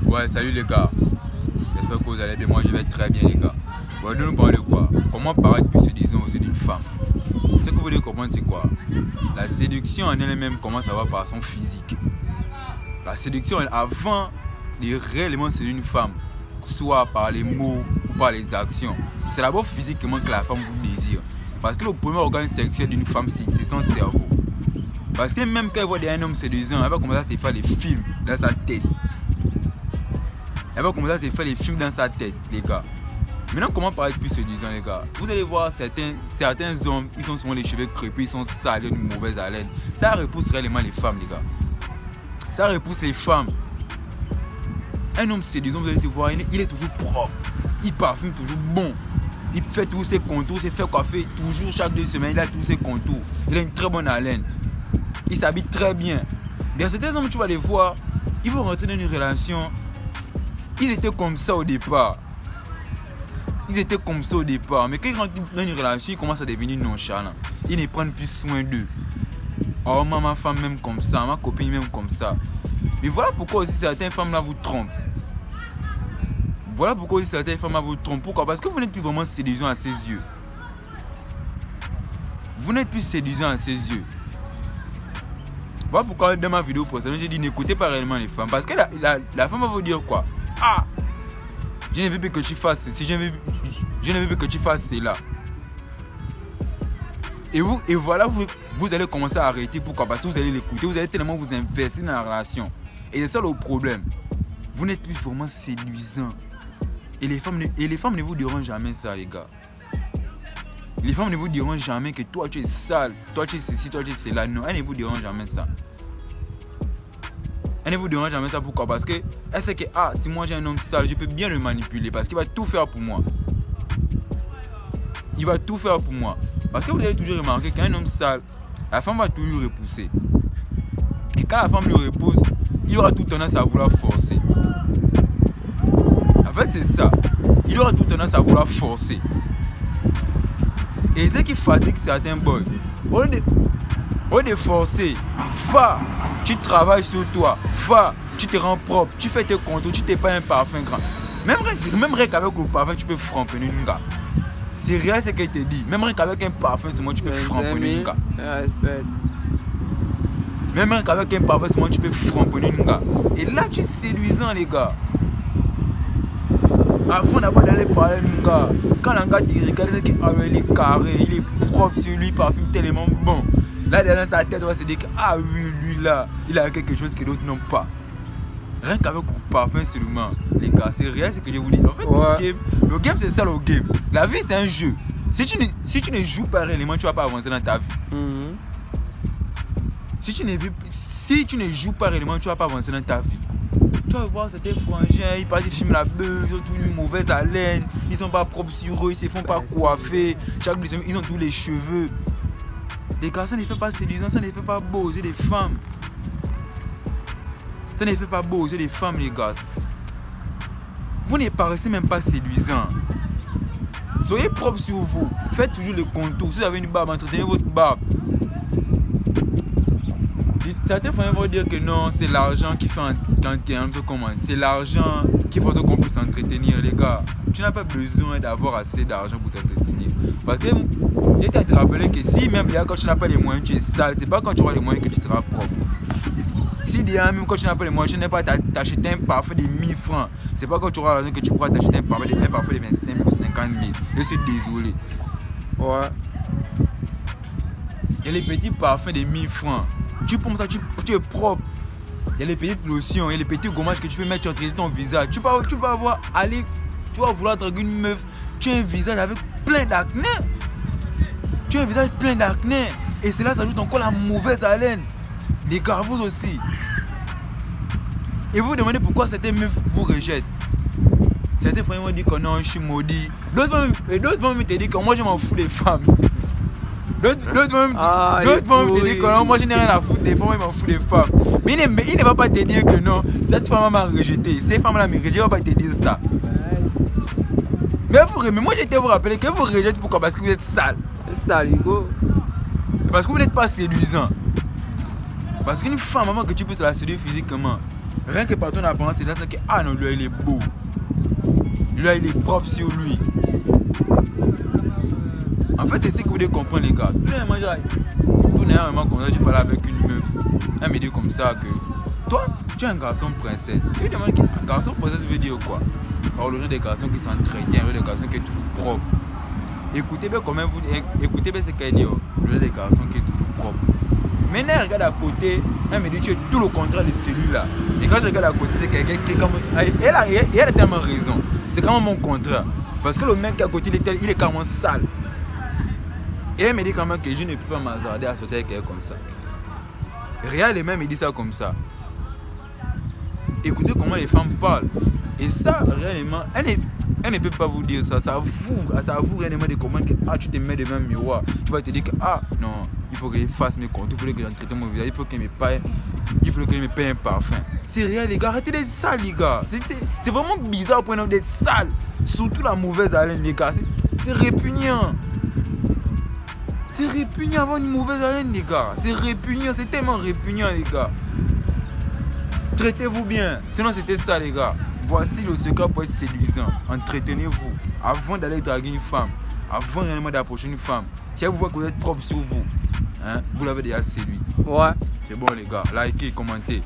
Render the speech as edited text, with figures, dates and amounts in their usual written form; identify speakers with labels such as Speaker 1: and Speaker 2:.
Speaker 1: Ouais, salut les gars. J'espère que vous allez bien. Moi, je vais très bien, les gars. Bon, nous parlons de quoi? Comment paraître plus séduisant aux yeux d'une femme? Ce que vous devez comprendre, c'est quoi? La séduction en elle-même commence à voir par son physique. La séduction, avant de réellement séduire une femme, soit par les mots ou par les actions, c'est d'abord physiquement que la femme vous désire. Parce que le premier organe sexuel d'une femme, c'est son cerveau. Parce que même quand elle voit un homme séduisant, elle va commencer à se faire des films dans sa tête. Elle va commencer à se faire les films dans sa tête, les gars. Maintenant, comment paraître plus séduisant, les gars? Vous allez voir certains hommes, ils ont souvent les cheveux crépus, ils sont sales, ils ont une mauvaise haleine. Ça repousse réellement les femmes, les gars. Ça repousse les femmes. Un homme séduisant, vous allez te voir, il est toujours propre. Il parfume toujours bon. Il fait tous ses contours, il se fait coiffer toujours chaque 2 semaines, il a tous ses contours. Il a une très bonne haleine. Il s'habille très bien. Dans certains hommes, tu vas les voir, ils vont rentrer dans une relation. Ils étaient comme ça au départ. Mais quand ils rentrent dans une relation, ils commencent à devenir nonchalants. Ils ne prennent plus soin d'eux. Oh, ma femme même comme ça, ma copine même comme ça. Mais voilà pourquoi aussi certaines femmes là vous trompent. Pourquoi? Parce que vous n'êtes plus vraiment séduisant à ses yeux. Voilà pourquoi dans ma vidéo précédente, j'ai dit n'écoutez pas réellement les femmes. Parce que la femme va vous dire quoi? Ah! Je ne veux plus que tu fasses ceci, je ne veux plus que tu fasses cela. Et voilà, vous allez commencer à arrêter. Pourquoi? Parce que vous allez l'écouter, vous allez tellement vous investir dans la relation. Et c'est ça le problème. Vous n'êtes plus vraiment séduisant. Et les femmes ne vous diront jamais ça, les gars. Les femmes ne vous diront jamais que toi tu es sale, toi tu es ceci, toi tu es cela. Non, elles ne vous diront jamais ça. Pourquoi? Parce que elle sait que si moi j'ai un homme sale, je peux bien le manipuler parce qu'il va tout faire pour moi. Parce que vous avez toujours remarqué qu'un homme sale, la femme va toujours repousser. Et quand la femme le repousse, il aura tout tendance à vouloir forcer. En fait, c'est ça. Il aura tout tendance à vouloir forcer. Et c'est ce qui fatigue certains boys. Au lieu de forcer, va, tu travailles sur toi, va, tu te rends propre, tu fais tes contours, tu t'es pas un parfum grand. Même rien qu'avec le parfum, tu peux frapper une gars. C'est rien ce qu'elle te dit. Même rien qu'avec un parfum, c'est moi tu peux frapper une gars. Même rien qu'avec un parfum, c'est moi tu peux frapper une gars. Et là, tu es séduisant, les gars. Avant d'avoir d'aller parler à un gars, quand un gars te regarde, c'est qu'il est carré, il est propre sur lui, il parfume tellement bon. Là, derrière sa tête, on va se dire que oui, lui là, il a quelque chose que d'autres n'ont pas. Rien qu'avec le parfum seulement, les gars, c'est rien ce que je vous dis. En fait, le game, c'est ça le game. La vie, c'est un jeu. Si tu ne joues pas réellement, tu ne vas pas avancer dans ta vie. Si tu ne joues pas réellement, tu ne vas pas avancer dans ta vie. Tu vas voir certains frangins, ils passent des films la beuh, ils ont tous une mauvaise haleine, ils sont pas propres sur eux, ils se font pas coiffer, chaque 2 semaines, ils ont tous les cheveux. Les gars, ça ne fait pas séduisant, ça ne fait pas beau aux yeux des femmes. Les gars. Vous ne paraissez même pas séduisant. Soyez propre sur vous, faites toujours le contour. Si vous avez une barbe, entretenez votre barbe. Certains femmes vont dire que non, c'est l'argent qui fait c'est l'argent qui fait qu'on puisse s'entretenir, les gars. Tu n'as pas besoin d'avoir assez d'argent pour t'entretenir. Parce que je t'ai te rappeler que si même quand tu n'as pas les moyens, tu es sale, c'est pas quand tu auras les moyens que tu seras propre. Si même quand tu n'as pas les moyens, tu n'as pas t'acheter un parfum de 1000 francs. C'est pas quand tu auras l'argent que tu pourras t'acheter un parfum de 25 000 ou 50 000. Je suis désolé.
Speaker 2: Ouais.
Speaker 1: Il y a les petits parfums de 1000 francs. Tu pommes ça, tu es propre. Il y a les petites lotions, il y a les petits gommages que tu peux mettre sur ton visage. Tu vas vouloir draguer une meuf. Tu as un visage avec plein d'acné. Et cela s'ajoute encore la mauvaise haleine. Les gars, vous aussi. Et vous vous demandez pourquoi certaines meufs vous rejettent. Certains frères vont dire que non, je suis maudit. D'autres vont me te dire que moi je m'en fous des femmes. D'autres vont me dire que non, moi je n'ai rien à foutre des femmes, je m'en fous des femmes. Mais il ne va pas te dire que non, cette femme m'a rejeté. Ces femmes-là me rejettent, il ne va pas te dire ça. Mais moi j'étais vous rappeler que vous rejettez pourquoi? Parce que vous êtes sale.
Speaker 2: C'est sale, Hugo.
Speaker 1: Parce que vous n'êtes pas séduisant. Parce qu'une femme, avant que tu puisses la séduire physiquement, rien que par ton apparence, c'est dans ça que ah non, lui il est beau. Lui il est propre sur lui. En fait, c'est ce que vous devez comprendre, les gars. Tout n'est vraiment comme ça, tu parles avec une meuf. Elle me dit comme ça que toi, tu es un garçon princesse. Je lui demande un garçon princesse veut dire quoi? Alors, le des garçons qui s'entraînent, le des garçons qui est toujours propre. Écoutez bien comment vous écoutez bien ce qu'elle dit. Le des garçons qui est toujours propre. Maintenant, elle regarde à côté, elle me dit tu es tout le contraire de celui-là. Et quand je regarde à côté, c'est quelqu'un qui est comme. Elle a tellement raison. C'est quand même mon contraire. Parce que le mec qui est à côté, il est carrément sale. Et elle me dit quand même que je ne peux pas m'hasarder à sauter avec quelqu'un comme ça. Réal et même il dit ça comme ça. Écoutez comment les femmes parlent. Et ça, réellement, elle ne peut pas vous dire ça. Ça vous réellement de comment que ah, tu te mets devant un miroir. Tu vas te dire que ah non, il faut que je fasse mes comptes, il faut que j'entretienne mon visage, il faut que je me paye un parfum. C'est réel les gars, arrêtez d'être sales les gars. C'est vraiment bizarre pour un homme d'être sale. Surtout la mauvaise haleine les gars. C'est répugnant. C'est répugnant avoir une mauvaise haleine les gars. C'est répugnant, c'est tellement répugnant les gars. Traitez-vous bien, sinon c'était ça les gars. Voici le secret pour être séduisant. Entretenez-vous avant d'aller draguer une femme, avant réellement d'approcher une femme. Si elle vous voit que vous êtes propre sur vous, hein, vous l'avez déjà séduit.
Speaker 2: Ouais.
Speaker 1: C'est bon les gars, likez, commentez.